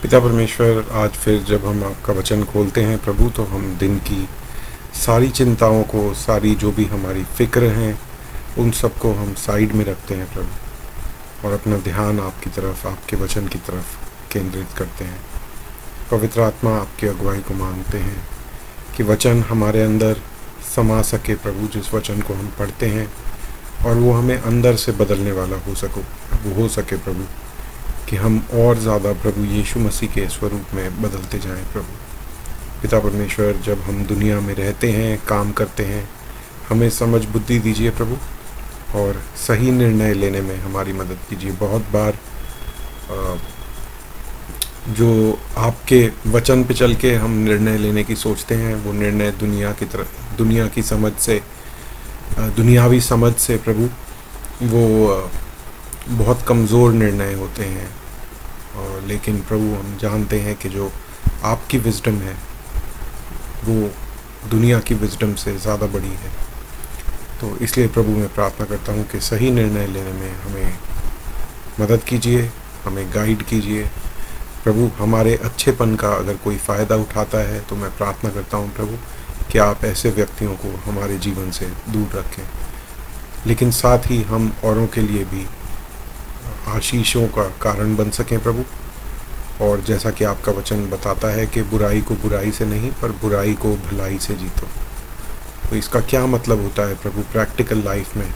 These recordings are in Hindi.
पिता परमेश्वर, आज फिर जब हम आपका वचन खोलते हैं प्रभु, तो हम दिन की सारी चिंताओं को, सारी जो भी हमारी फ़िक्र हैं, उन सबको हम साइड में रखते हैं प्रभु, और अपना ध्यान आपकी तरफ, आपके वचन की तरफ केंद्रित करते हैं। पवित्र आत्मा, आपकी अगुवाई को मांगते हैं कि वचन हमारे अंदर समा सके प्रभु, जिस वचन को हम पढ़ते हैं, और वो हमें अंदर से बदलने वाला हो सके प्रभु, कि हम और ज़्यादा प्रभु यीशु मसीह के स्वरूप में बदलते जाएं प्रभु। पिता परमेश्वर, जब हम दुनिया में रहते हैं, काम करते हैं, हमें समझ बुद्धि दीजिए प्रभु, और सही निर्णय लेने में हमारी मदद कीजिए। बहुत बार जो आपके वचन पे चल के हम निर्णय लेने की सोचते हैं, वो निर्णय दुनिया की समझ से, दुनियावी समझ से प्रभु, वो बहुत कमज़ोर निर्णय होते हैं। और लेकिन प्रभु, हम जानते हैं कि जो आपकी विज़डम है वो दुनिया की विज़डम से ज़्यादा बड़ी है। तो इसलिए प्रभु, मैं प्रार्थना करता हूँ कि सही निर्णय लेने में हमें मदद कीजिए, हमें गाइड कीजिए प्रभु। हमारे अच्छेपन का अगर कोई फ़ायदा उठाता है तो मैं प्रार्थना करता हूँ प्रभु कि आप ऐसे व्यक्तियों को हमारे जीवन से दूर रखें, लेकिन साथ ही हम औरों के लिए भी आशीषों का कारण बन सकें प्रभु। और जैसा कि आपका वचन बताता है कि बुराई को बुराई से नहीं, पर बुराई को भलाई से जीतो। तो इसका क्या मतलब होता है प्रभु प्रैक्टिकल लाइफ में,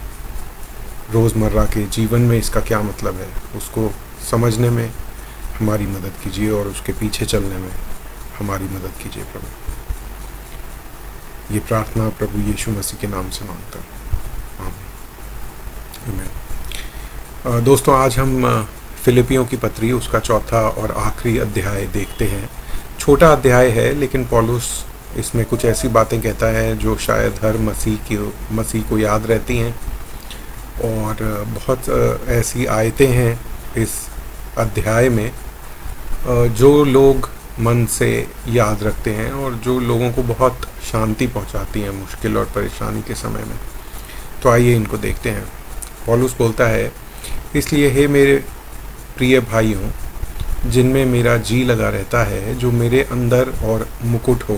रोज़मर्रा के जीवन में इसका क्या मतलब है, उसको समझने में हमारी मदद कीजिए, और उसके पीछे चलने में हमारी मदद कीजिए प्रभु। ये प्रार्थना प्रभु यीशु मसीह के नाम से मांगता हूँ, आमीन। दोस्तों, आज हम फिलिपियों की पत्री, उसका चौथा और आखिरी अध्याय देखते हैं। छोटा अध्याय है, लेकिन पौलुस इसमें कुछ ऐसी बातें कहता है जो शायद हर मसीह को याद रहती हैं, और बहुत ऐसी आयतें हैं इस अध्याय में जो लोग मन से याद रखते हैं, और जो लोगों को बहुत शांति पहुंचाती हैं मुश्किल और परेशानी के समय में। तो आइए इनको देखते हैं। पौलुस बोलता है, इसलिए हे मेरे प्रिय भाइयों, जिनमें मेरा जी लगा रहता है, जो मेरे अंदर और मुकुट हो,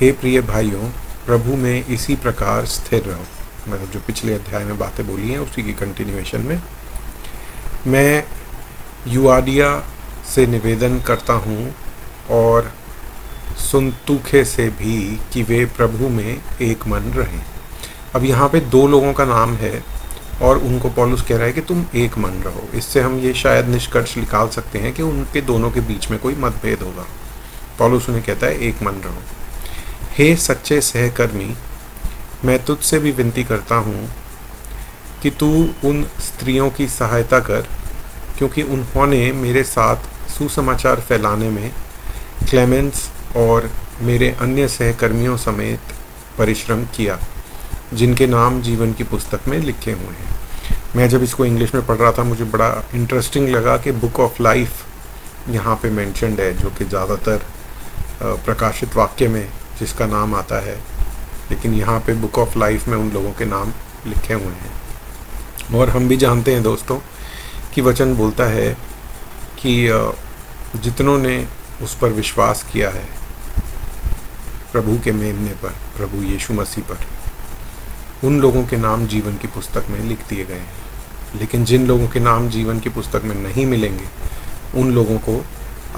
हे प्रिय भाइयों, प्रभु में इसी प्रकार स्थिर रहो। मतलब जो पिछले अध्याय में बातें बोली हैं उसी की कंटिन्यूएशन में मैं युआदिया से निवेदन करता हूँ, और सुन्तुखे से भी, कि वे प्रभु में एक मन रहें। अब यहाँ पे दो लोगों का नाम है, और उनको पौलुस कह रहा है कि तुम एक मन रहो। इससे हम ये शायद निष्कर्ष निकाल सकते हैं कि उनके दोनों के बीच में कोई मतभेद होगा। पौलुस उन्हें कहता है, एक मन रहो। हे सच्चे सहकर्मी, मैं तुझसे भी विनती करता हूँ कि तू उन स्त्रियों की सहायता कर, क्योंकि उन्होंने मेरे साथ सुसमाचार फैलाने में क्लेमेंस और मेरे अन्य सहकर्मियों समेत परिश्रम किया, जिनके नाम जीवन की पुस्तक में लिखे हुए हैं। मैं जब इसको इंग्लिश में पढ़ रहा था, मुझे बड़ा इंटरेस्टिंग लगा कि बुक ऑफ लाइफ यहाँ पे मेंशन्ड है, जो कि ज़्यादातर प्रकाशित वाक्य में जिसका नाम आता है, लेकिन यहाँ पे बुक ऑफ लाइफ में उन लोगों के नाम लिखे हुए हैं। और हम भी जानते हैं दोस्तों कि वचन बोलता है कि जितनों ने उस पर विश्वास किया है, प्रभु के मेमने पर, प्रभु यीशु मसीह पर, उन लोगों के नाम जीवन की पुस्तक में लिख दिए गए हैं। लेकिन जिन लोगों के नाम जीवन की पुस्तक में नहीं मिलेंगे, उन लोगों को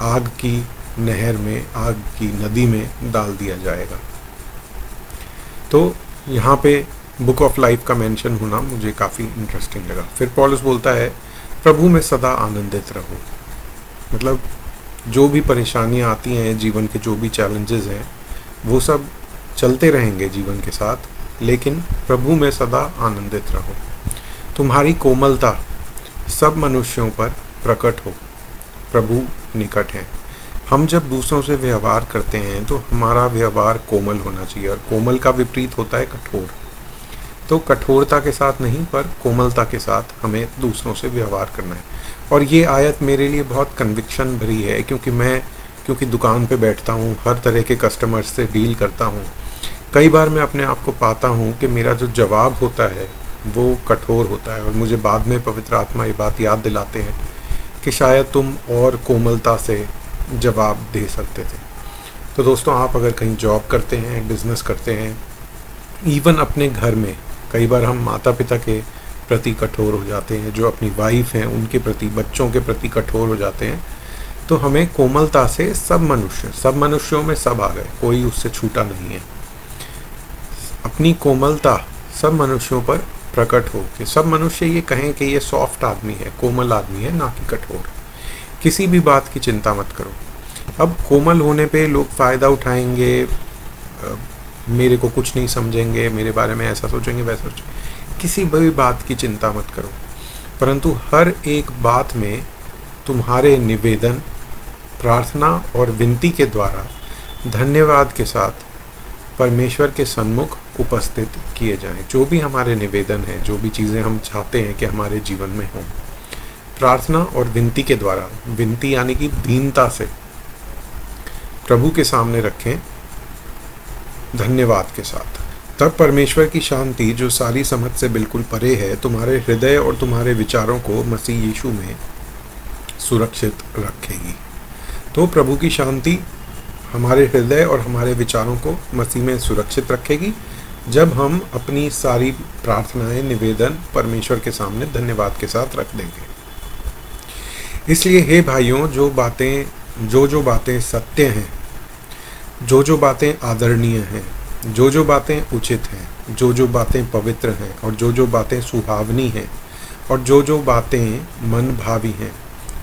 आग की नहर में, आग की नदी में डाल दिया जाएगा। तो यहाँ पे बुक ऑफ लाइफ का मेंशन होना मुझे काफ़ी इंटरेस्टिंग लगा। फिर पौलुस बोलता है, प्रभु में सदा आनंदित रहो। मतलब जो भी परेशानियाँ आती हैं, जीवन के जो भी चैलेंजेस हैं, वो सब चलते रहेंगे जीवन के साथ, लेकिन प्रभु में सदा आनंदित रहो। तुम्हारी कोमलता सब मनुष्यों पर प्रकट हो, प्रभु निकट है। हम जब दूसरों से व्यवहार करते हैं तो हमारा व्यवहार कोमल होना चाहिए, और कोमल का विपरीत होता है कठोर। तो कठोरता के साथ नहीं, पर कोमलता के साथ हमें दूसरों से व्यवहार करना है। और ये आयत मेरे लिए बहुत कन्विक्शन भरी है, क्योंकि दुकान पे बैठता हूँ, हर तरह के कस्टमर्स से डील करता हूँ। कई बार मैं अपने आप को पाता हूँ कि मेरा जो जवाब होता है वो कठोर होता है, और मुझे बाद में पवित्र आत्मा ये बात याद दिलाते हैं कि शायद तुम और कोमलता से जवाब दे सकते थे। तो दोस्तों, आप अगर कहीं जॉब करते हैं, बिजनेस करते हैं, इवन अपने घर में कई बार हम माता पिता के प्रति कठोर हो जाते हैं, जो अपनी वाइफ हैं उनके प्रति, बच्चों के प्रति कठोर हो जाते हैं, तो हमें कोमलता से सब मनुष्यों में सब आ गए, कोई उससे छूटा नहीं है। अपनी कोमलता सब मनुष्यों पर प्रकट हो कि सब मनुष्य ये कहें कि ये सॉफ्ट आदमी है, कोमल आदमी है, ना कि कठोर। किसी भी बात की चिंता मत करो। अब कोमल होने पे लोग फ़ायदा उठाएंगे, मेरे को कुछ नहीं समझेंगे, मेरे बारे में ऐसा सोचेंगे, वैसा सोचेंगे। किसी भी बात की चिंता मत करो, परंतु हर एक बात में तुम्हारे निवेदन, प्रार्थना और विनती के द्वारा धन्यवाद के साथ परमेश्वर के सन्मुख उपस्थित किए जाएं। जो भी हमारे निवेदन हैं, जो भी चीज़ें हम चाहते हैं कि हमारे जीवन में हों, प्रार्थना और विनती के द्वारा, विनती यानी कि दीनता से प्रभु के सामने रखें, धन्यवाद के साथ। तब परमेश्वर की शांति, जो सारी समझ से बिल्कुल परे है, तुम्हारे हृदय और तुम्हारे विचारों को मसीह यीशु में सुरक्षित रखेगी। तो प्रभु की शांति हमारे हृदय और हमारे विचारों को मसीह में सुरक्षित रखेगी जब हम अपनी सारी प्रार्थनाएं, निवेदन परमेश्वर के सामने धन्यवाद के साथ रख देंगे। इसलिए हे भाइयों, जो बातें सत्य हैं, जो बातें आदरणीय हैं, जो बातें उचित हैं, जो बातें पवित्र हैं, और जो बातें सुहावनी हैं, और जो बातें मन भावी हैं,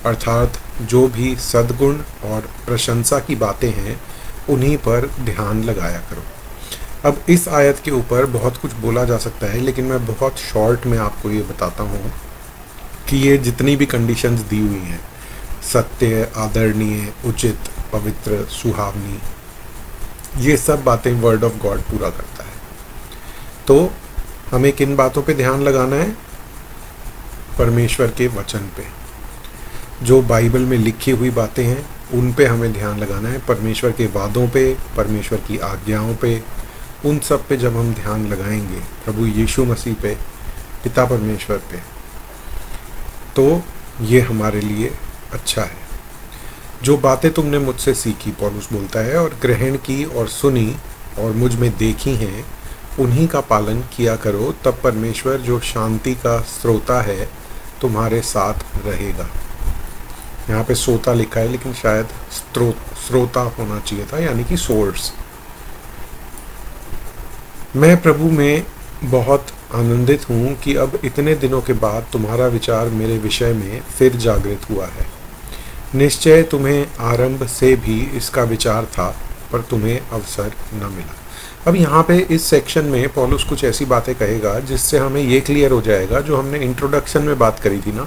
अर्थात जो भी सद्गुण और प्रशंसा की बातें हैं, उन्हीं पर ध्यान लगाया करो। अब इस आयत के ऊपर बहुत कुछ बोला जा सकता है, लेकिन मैं बहुत शॉर्ट में आपको ये बताता हूँ कि ये जितनी भी कंडीशंस दी हुई हैं, सत्य, आदरणीय, उचित, पवित्र, सुहावनी, ये सब बातें वर्ड ऑफ गॉड पूरा करता है। तो हमें किन बातों पे ध्यान लगाना है? परमेश्वर के वचन पे, जो बाइबल में लिखी हुई बातें हैं उन पे हमें ध्यान लगाना है। परमेश्वर के वादों पे, परमेश्वर की आज्ञाओं पे, उन सब पे जब हम ध्यान लगाएंगे, प्रभु यीशु मसीह पे, पिता परमेश्वर पे, तो ये हमारे लिए अच्छा है। जो बातें तुमने मुझसे सीखी, पौलुस बोलता है, और ग्रहण की और सुनी और मुझ में देखी हैं, उन्हीं का पालन किया करो, तब परमेश्वर जो शांति का स्रोता है तुम्हारे साथ रहेगा। यहाँ पे सोता लिखा है, लेकिन शायद स्रोता होना चाहिए था, यानी कि सोर्स। मैं प्रभु में बहुत आनंदित हूँ कि अब इतने दिनों के बाद तुम्हारा विचार मेरे विषय में फिर जागृत हुआ है। निश्चय तुम्हें आरंभ से भी इसका विचार था, पर तुम्हें अवसर न मिला। अब यहाँ पे इस सेक्शन में पौलुस कुछ ऐसी बातें कहेगा जिससे हमें ये क्लियर हो जाएगा, जो हमने इंट्रोडक्शन में बात करी थी ना,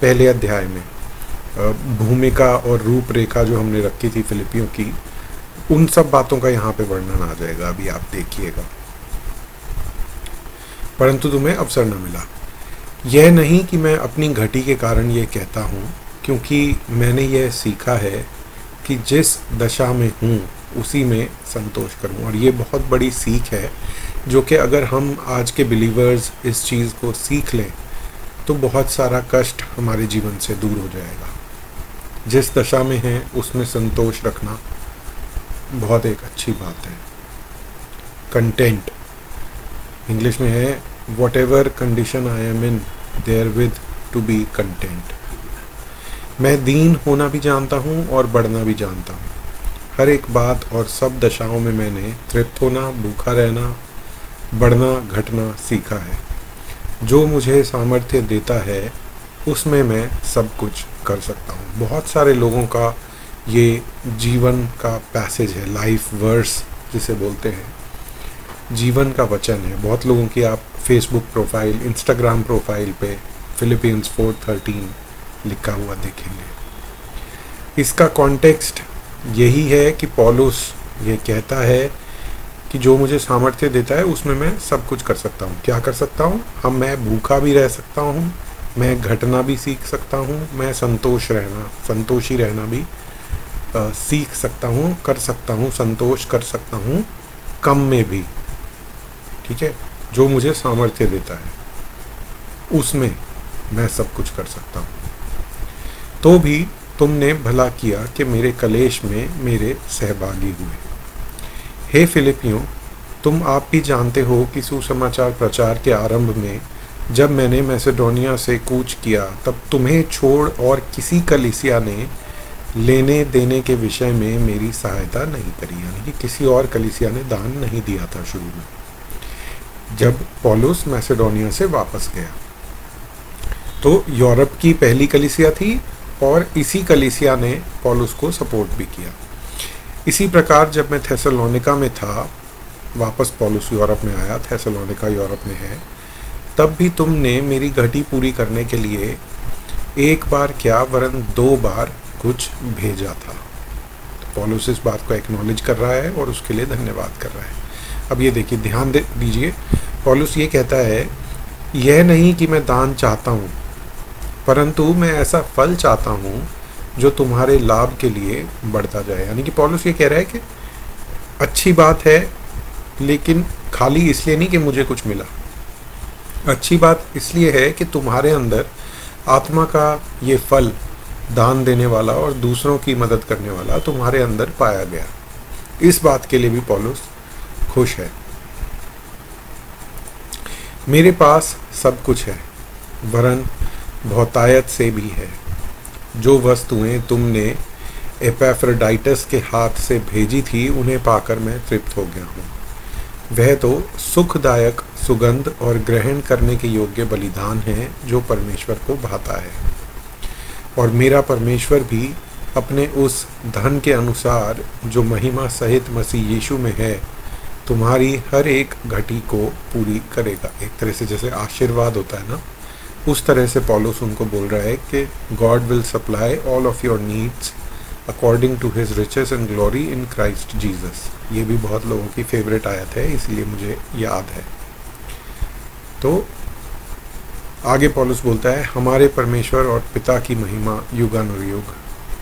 पहले अध्याय में, भूमिका और रूपरेखा जो हमने रखी थी फिलिपियों की, उन सब बातों का यहाँ पे वर्णन आ जाएगा। अभी आप देखिएगा। परंतु तुम्हें अवसर न मिला। यह नहीं कि मैं अपनी घटी के कारण ये कहता हूँ, क्योंकि मैंने यह सीखा है कि जिस दशा में हूँ उसी में संतोष करूँ। और ये बहुत बड़ी सीख है, जो कि अगर हम आज के बिलीवर्स इस चीज़ को सीख लें तो बहुत सारा कष्ट हमारे जीवन से दूर हो जाएगा। जिस दशा में हैं उसमें संतोष रखना बहुत एक अच्छी बात है। कंटेंट इंग्लिश में है, what ever condition I am in their with to be content. मैं दीन होना भी जानता हूँ और बढ़ना भी जानता हूँ। हर एक बात और सब दशाओं में मैंने तृप्त होना, भूखा रहना, बढ़ना, घटना सीखा है। जो मुझे सामर्थ्य देता है उसमें मैं सब कुछ कर सकता हूँ। बहुत सारे लोगों का ये जीवन का पैसेज है, लाइफ वर्स जिसे बोलते हैं, जीवन का वचन है। बहुत लोगों की आप फेसबुक प्रोफाइल, इंस्टाग्राम प्रोफाइल पे फिलिपियंस 4:13 लिखा हुआ देखेंगे। इसका कॉन्टेक्स्ट यही है कि पौलुस ये कहता है कि जो मुझे सामर्थ्य देता है उसमें मैं सब कुछ कर सकता हूँ। क्या कर सकता हूँ? मैं भूखा भी रह सकता हूँ, मैं घटना भी सीख सकता हूँ, मैं संतोषी रहना भी सीख सकता हूँ, कर सकता हूँ, संतोष कर सकता हूँ, कम में भी। ठीक है, जो मुझे सामर्थ्य देता है उसमें मैं सब कुछ कर सकता हूँ। तो भी तुमने भला किया कि मेरे कलेश में मेरे सहभागी हुए। हे फिलिपियों, तुम आप भी जानते हो कि सुसमाचार प्रचार के आरंभ में जब मैंने मैसेडोनिया से कूच किया तब तुम्हें छोड़ और किसी कलीसिया ने लेने देने के विषय में मेरी सहायता नहीं करी। यानी कि किसी और कलीसिया ने दान नहीं दिया था शुरू में, जब पौलुस मैसेडोनिया से वापस गया। तो यूरोप की पहली कलीसिया थी और इसी कलीसिया ने पौलुस को सपोर्ट भी किया। इसी प्रकार जब मैं थेसलोनिका में था, वापस पौलुस यूरोप में आया, थेसलोनिका यूरोप में है, तब भी तुमने मेरी घटी पूरी करने के लिए एक बार क्या वरन 2 बार कुछ भेजा था। तो पौलुस इस बात को एक्नॉलेज कर रहा है और उसके लिए धन्यवाद कर रहा है। अब ये देखिए, ध्यान दीजिए, पौलुस ये कहता है, यह नहीं कि मैं दान चाहता हूँ, परंतु मैं ऐसा फल चाहता हूँ जो तुम्हारे लाभ के लिए बढ़ता जाए। यानी कि पौलुस ये कह रहा है कि अच्छी बात है, लेकिन खाली इसलिए नहीं कि मुझे कुछ मिला। अच्छी बात इसलिए है कि तुम्हारे अंदर आत्मा का ये फल, दान देने वाला और दूसरों की मदद करने वाला, तुम्हारे अंदर पाया गया। इस बात के लिए भी पौलुस खुश है। मेरे पास सब कुछ है, वरन बहुतायत से भी है। जो वस्तुएं तुमने एपैफ्रोडाइटस के हाथ से भेजी थी, उन्हें पाकर मैं तृप्त हो गया हूँ। वह तो सुखदायक सुगंध और ग्रहण करने के योग्य बलिदान है जो परमेश्वर को भाता है। और मेरा परमेश्वर भी अपने उस धन के अनुसार जो महिमा सहित मसीह यीशु में है, तुम्हारी हर एक घटी को पूरी करेगा। एक तरह से जैसे आशीर्वाद होता है ना, उस तरह से पौलुस उनको बोल रहा है कि God will supply all of your needs according to his riches and glory in Christ Jesus. ये भी बहुत लोगों की फेवरेट आयत है, इसलिए मुझे याद है। तो आगे पौलुस बोलता है, हमारे परमेश्वर और पिता की महिमा युगानुयुग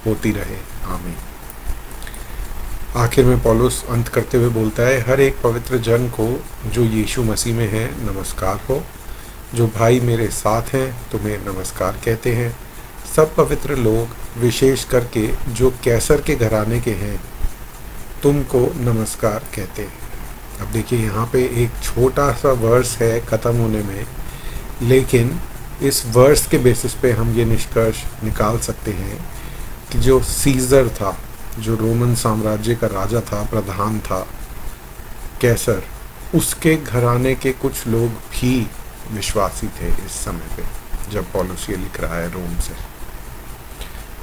होती रहे, आमीन। आखिर में पौलुस अंत करते हुए बोलता है, हर एक पवित्र जन को जो यीशु मसीह में है नमस्कार हो। जो भाई मेरे साथ हैं तुम्हें नमस्कार कहते हैं। सब पवित्र लोग, विशेष करके जो कैसर के घराने के हैं, तुमको नमस्कार कहते हैं। अब देखिए, यहाँ पे एक छोटा सा वर्स है ख़त्म होने में, लेकिन इस वर्स के बेसिस पे हम ये निष्कर्ष निकाल सकते हैं कि जो सीजर था, जो रोमन साम्राज्य का राजा था, प्रधान था, कैसर, उसके घराने के कुछ लोग भी विश्वासी थे इस समय पे, जब पौलुस ये लिख रहा है रोम से।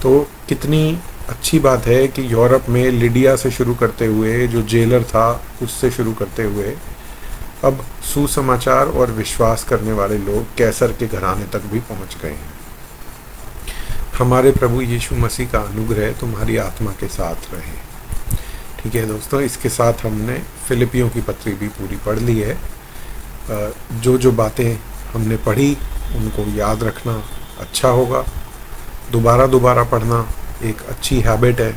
तो कितनी अच्छी बात है कि यूरोप में लिडिया से शुरू करते हुए, जो जेलर था उससे शुरू करते हुए, अब सुसमाचार और विश्वास करने वाले लोग कैसर के घराने तक भी पहुंच गए हैं। हमारे प्रभु यीशु मसीह का अनुग्रह तुम्हारी आत्मा के साथ रहे। ठीक है दोस्तों, इसके साथ हमने फिलिपियों की पत्री भी पूरी पढ़ ली है। जो जो बातें हमने पढ़ी उनको याद रखना अच्छा होगा। दोबारा पढ़ना एक अच्छी हैबिट है,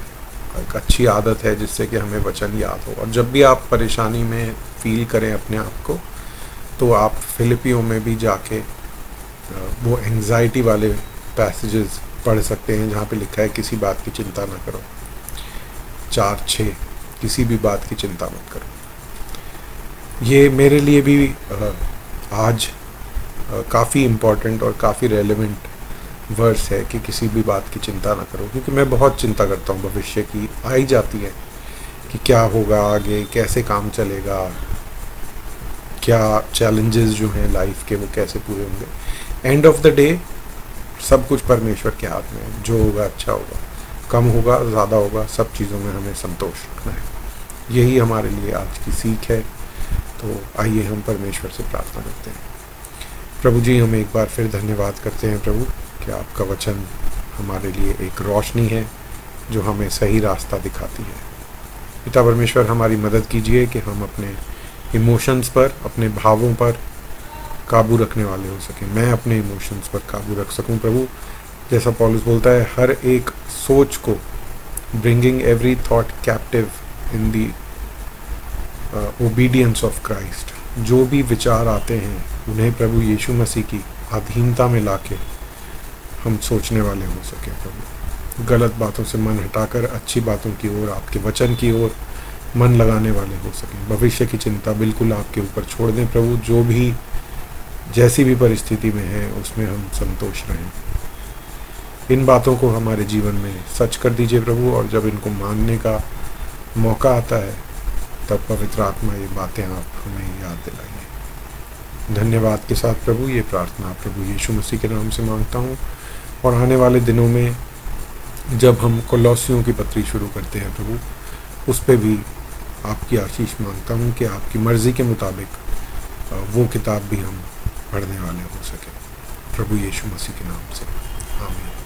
एक अच्छी आदत है, जिससे कि हमें वचन याद हो। और जब भी आप परेशानी में फील करें अपने आप को, तो आप फिलिपियों में भी जाके वो एंग्जाइटी वाले पैसेजेस पढ़ सकते हैं, जहाँ पे लिखा है किसी बात की चिंता ना करो। 4-6, किसी भी बात की चिंता मत करो। ये मेरे लिए भी आज काफ़ी इम्पोर्टेंट और काफ़ी रेलेवेंट वर्स है कि किसी भी बात की चिंता ना करो, क्योंकि मैं बहुत चिंता करता हूँ भविष्य की। आ ही जाती है कि क्या होगा आगे, कैसे काम चलेगा, क्या चैलेंजेस जो हैं लाइफ के वो कैसे पूरे होंगे। एंड ऑफ द डे सब कुछ परमेश्वर के हाथ में है। जो होगा अच्छा होगा, कम होगा ज़्यादा होगा, सब चीज़ों में हमें संतोष रखना है। यही हमारे लिए आज की सीख है। तो आइए हम परमेश्वर से प्रार्थना करते हैं। प्रभु जी, हम एक बार फिर धन्यवाद करते हैं प्रभु कि आपका वचन हमारे लिए एक रोशनी है जो हमें सही रास्ता दिखाती है। पिता परमेश्वर, हमारी मदद कीजिए कि हम अपने इमोशंस पर, अपने भावों पर काबू रखने वाले हो सकें। मैं अपने इमोशंस पर काबू रख सकूं प्रभु। जैसा पौलुस बोलता है, हर एक सोच को, bringing every thought captive in the obedience of Christ. जो भी विचार आते हैं उन्हें प्रभु यीशु मसीह की अधीनता में लाके हम सोचने वाले हो सके प्रभु। गलत बातों से मन हटाकर अच्छी बातों की ओर, आपके वचन की ओर मन लगाने वाले हो सकें। भविष्य की चिंता बिल्कुल आपके ऊपर छोड़ दें प्रभु। जो भी जैसी भी परिस्थिति में है उसमें हम संतोष रहें। इन बातों को हमारे जीवन में सच कर दीजिए प्रभु, और जब इनको मानने का मौका आता है तब पवित्र आत्मा ये बातें आप हमें याद दिलाइए। धन्यवाद के साथ प्रभु ये प्रार्थना प्रभु यीशु मसीह के नाम से मांगता हूँ। और आने वाले दिनों में जब हम कोलोसियों की पत्री शुरू करते हैं प्रभु, उस पर भी आपकी आशीष मांगता हूँ कि आपकी मर्ज़ी के मुताबिक वो किताब भी हम पढ़ने वाले हो सके। प्रभु यीशु मसीह के नाम से आमीन।